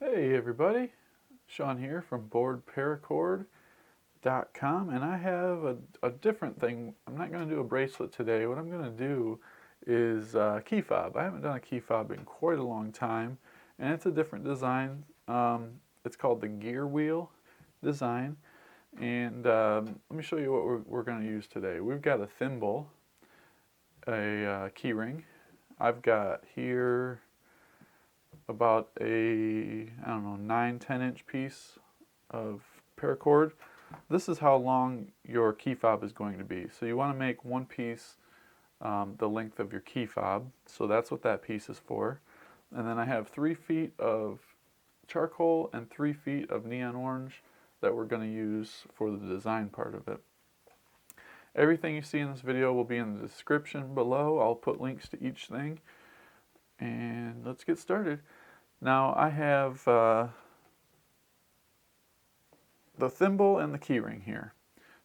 Hey everybody, Sean here from BoredParacord.com, and I have a different thing. I'm not going to do a bracelet today. What I'm going to do is key fob. I haven't done a key fob in quite a long time, and it's a different design. It's called the gear wheel design, and let me show you what we're going to use today. We've got a thimble, a key ring. I've got here about a, I don't know, 9-10 inch piece of paracord. This is how long your key fob is going to be. So you want to make one piece the length of your key fob. So that's what that piece is for. And then I have 3 feet of charcoal and 3 feet of neon orange that we're going to use for the design part of it. Everything you see in this video will be in the description below. I'll put links to each thing. And let's get started. Now I have the thimble and the keyring here.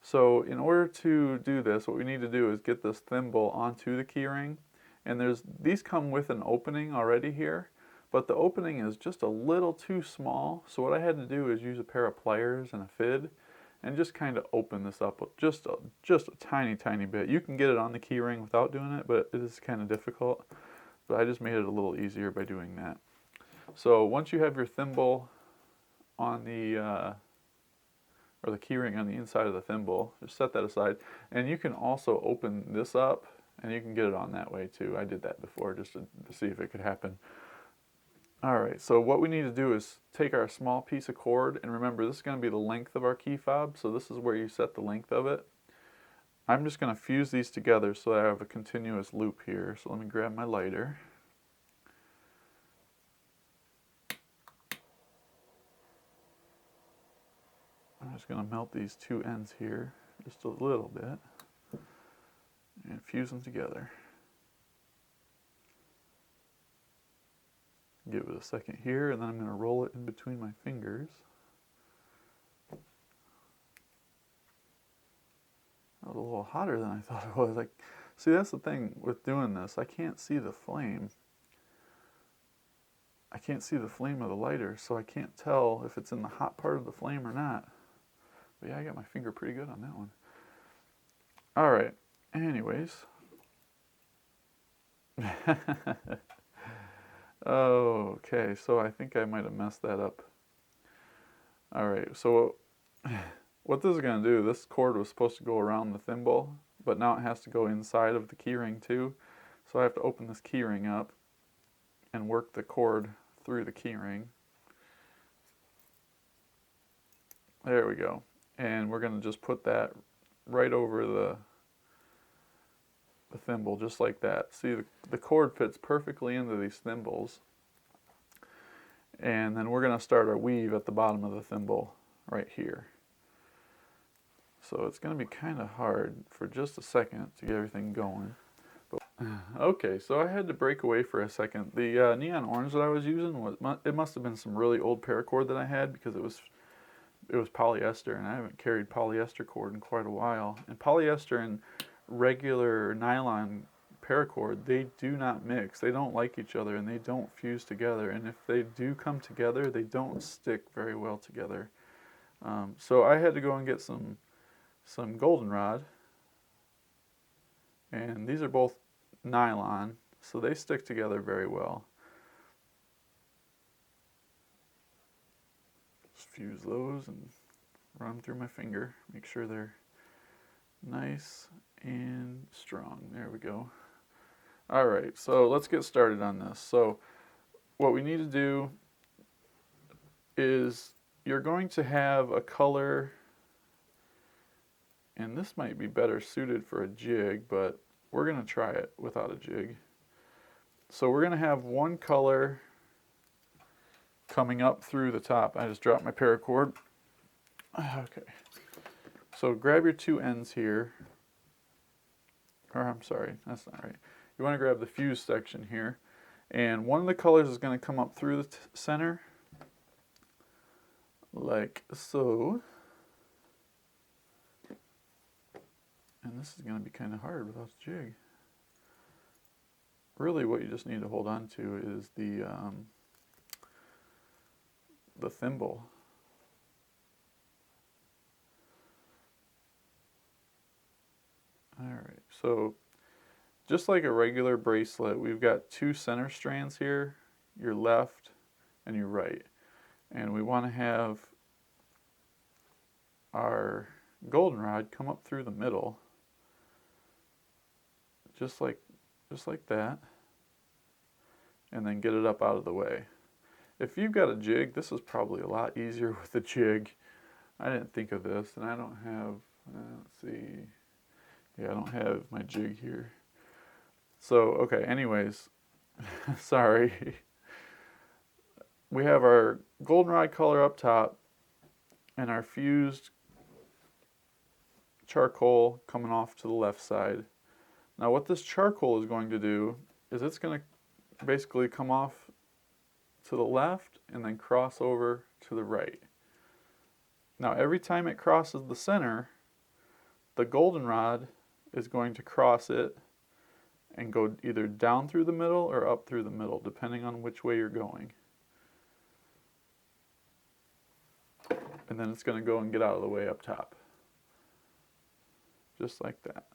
So in order to do this, what we need to do is get this thimble onto the keyring. And these come with an opening already here, but the opening is just a little too small. So what I had to do is use a pair of pliers and a fid and just kind of open this up just a tiny bit. You can get it on the keyring without doing it, but it is kind of difficult. But I just made it a little easier by doing that. So once you have your thimble on the, or the keyring on the inside of the thimble, just set that aside. And you can also open this up and you can get it on that way too. I did that before just to see if it could happen. Alright, so what we need to do is take our small piece of cord, and remember this is going to be the length of our key fob, so this is where you set the length of it. I'm just going to fuse these together so I have a continuous loop here. So let me grab my lighter. I'm just going to melt these two ends here just a little bit and fuse them together. Give it a second here, and then I'm going to roll it in between my fingers. That was a little hotter than I thought it was. See, that's the thing with doing this. I can't see the flame. I can't see the flame of the lighter, so I can't tell if it's in the hot part of the flame or not. But yeah, I got my finger pretty good on that one. Alright, anyways. Okay, so I think I might have messed that up. Alright, so what this is going to do, this cord was supposed to go around the thimble, but now it has to go inside of the keyring too. So I have to open this keyring up and work the cord through the keyring. There we go. And we're going to just put that right over the thimble, just like that. See, the cord fits perfectly into these thimbles. And then we're going to start our weave at the bottom of the thimble right here. So it's going to be kind of hard for just a second to get everything going. Okay, so I had to break away for a second. The neon orange that I was using, it must have been some really old paracord that I had, because it was polyester, and I haven't carried polyester cord in quite a while. And polyester and regular nylon paracord, they do not mix. They don't like each other, and they don't fuse together. And if they do come together, they don't stick very well together. So I had to go and get some goldenrod, and these are both nylon, so they stick together very well. Just fuse those and run them through my finger, make sure they're nice and strong. There we go. Alright, so let's get started on this. So what we need to do is, you're going to have a color, and this might be better suited for a jig, but we're going to try it without a jig. So we're going to have one color coming up through the top. I just dropped my paracord. Okay. So grab your two ends here. Or I'm sorry, that's not right. You want to grab the fuse section here. And one of the colors is going to come up through the center, like so. And this is going to be kind of hard without the jig. Really what you just need to hold on to is the the thimble. Alright, so just like a regular bracelet, we've got two center strands here, your left and your right. And we want to have our goldenrod come up through the middle, just like that, and then get it up out of the way. If you've got a jig, this is probably a lot easier with a jig. I didn't think of this, and I don't have, let's see, yeah, I don't have my jig here. So, okay, anyways, sorry. We have our goldenrod color up top and our fused charcoal coming off to the left side. Now what this charcoal is going to do is it's going to basically come off to the left and then cross over to the right. Now every time it crosses the center, the goldenrod is going to cross it and go either down through the middle or up through the middle, depending on which way you're going. And then it's going to go and get out of the way up top. Just like that.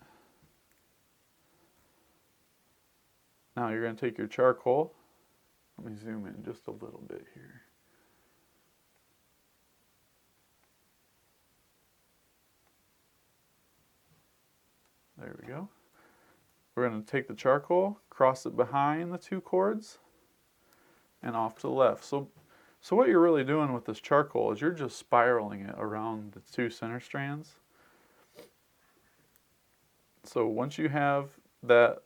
Now you're going to take your charcoal. Let me zoom in just a little bit here. There we go. We're going to take the charcoal, cross it behind the two cords, and off to the left. So what you're really doing with this charcoal is you're just spiraling it around the two center strands. So once you have the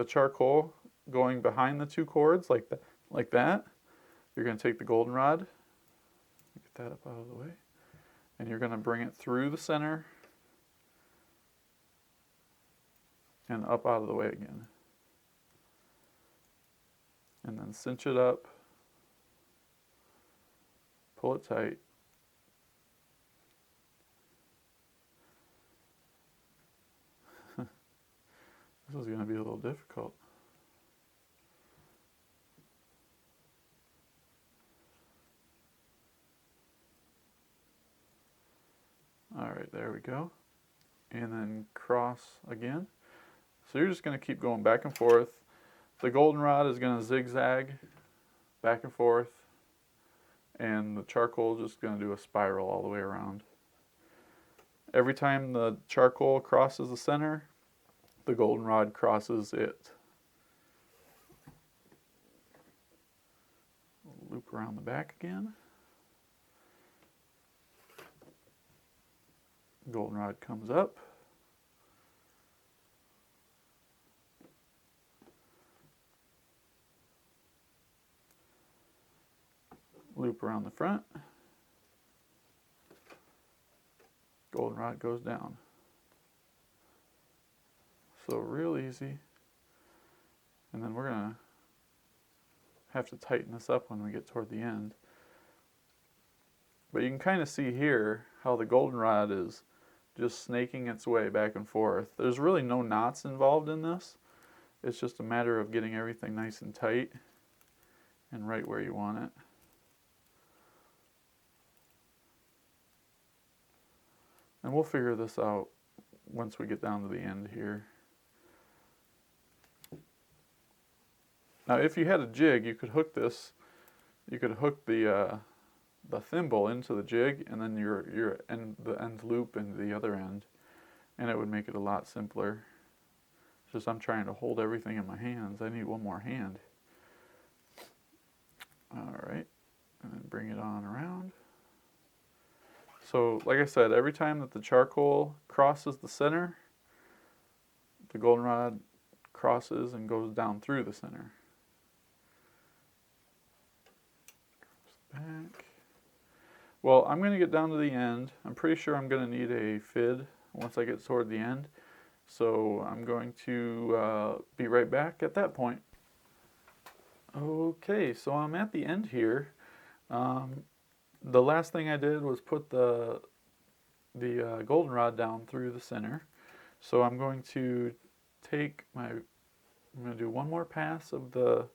charcoal going behind the two cords like that, you're going to take the goldenrod, get that up out of the way, and you're going to bring it through the center and up out of the way again. And then cinch it up, pull it tight. This is going to be a little difficult. Alright, there we go. And then cross again. So you're just going to keep going back and forth. The goldenrod is going to zigzag back and forth, and the charcoal is just going to do a spiral all the way around. Every time the charcoal crosses the center, the goldenrod crosses it. Loop around the back again. Goldenrod comes up. Loop around the front. Goldenrod goes down. So real easy. And then we're going to have to tighten this up when we get toward the end. But you can kind of see here how the goldenrod is just snaking its way back and forth. There's really no knots involved in this. It's just a matter of getting everything nice and tight and right where you want it. And we'll figure this out once we get down to the end here. Now if you had a jig, you could hook this, you could hook the thimble into the jig and then the end loop into the other end, and it would make it a lot simpler. It's just I'm trying to hold everything in my hands. I need one more hand. Alright, and then bring it on around. So like I said, every time that the charcoal crosses the center, the goldenrod crosses and goes down through the center. Back. Well, I'm going to get down to the end. I'm pretty sure I'm going to need a fid once I get toward the end. So I'm going to be right back at that point. Okay, so I'm at the end here. The last thing I did was put the goldenrod down through the center. So I'm going to take I'm going to do one more pass of the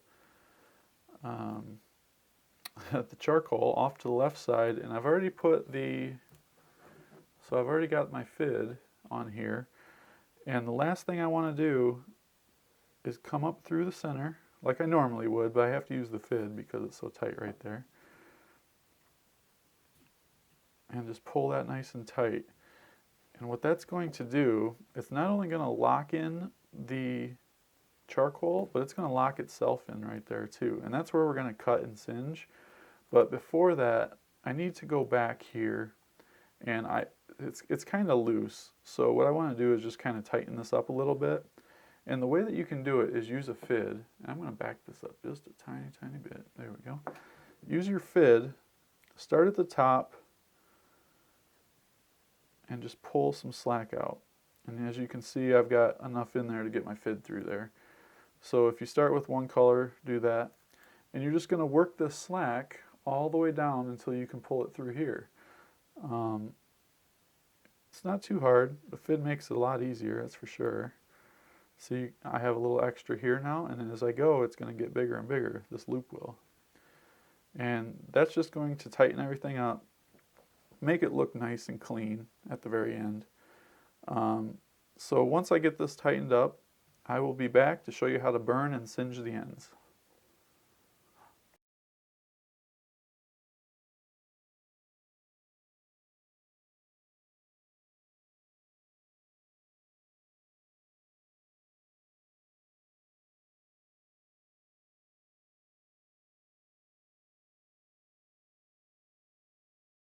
the charcoal off to the left side, and I've already put so I've already got my fid on here. And the last thing I want to do is come up through the center, like I normally would, but I have to use the fid because it's so tight right there. And just pull that nice and tight. And what that's going to do, it's not only going to lock in the charcoal, but it's going to lock itself in right there too. And that's where we're going to cut and singe. But before that, I need to go back here, and it's kind of loose. So what I want to do is just kind of tighten this up a little bit. And the way that you can do it is use a fid. And I'm going to back this up just a tiny, tiny bit. There we go. Use your fid, start at the top, and just pull some slack out. And as you can see, I've got enough in there to get my fid through there. So if you start with one color, do that. And you're just going to work this slack all the way down until you can pull it through here. It's not too hard. The fid makes it a lot easier, that's for sure. See, I have a little extra here now, and then as I go, it's going to get bigger and bigger, this loop will. And that's just going to tighten everything up, make it look nice and clean at the very end. So once I get this tightened up, I will be back to show you how to burn and singe the ends.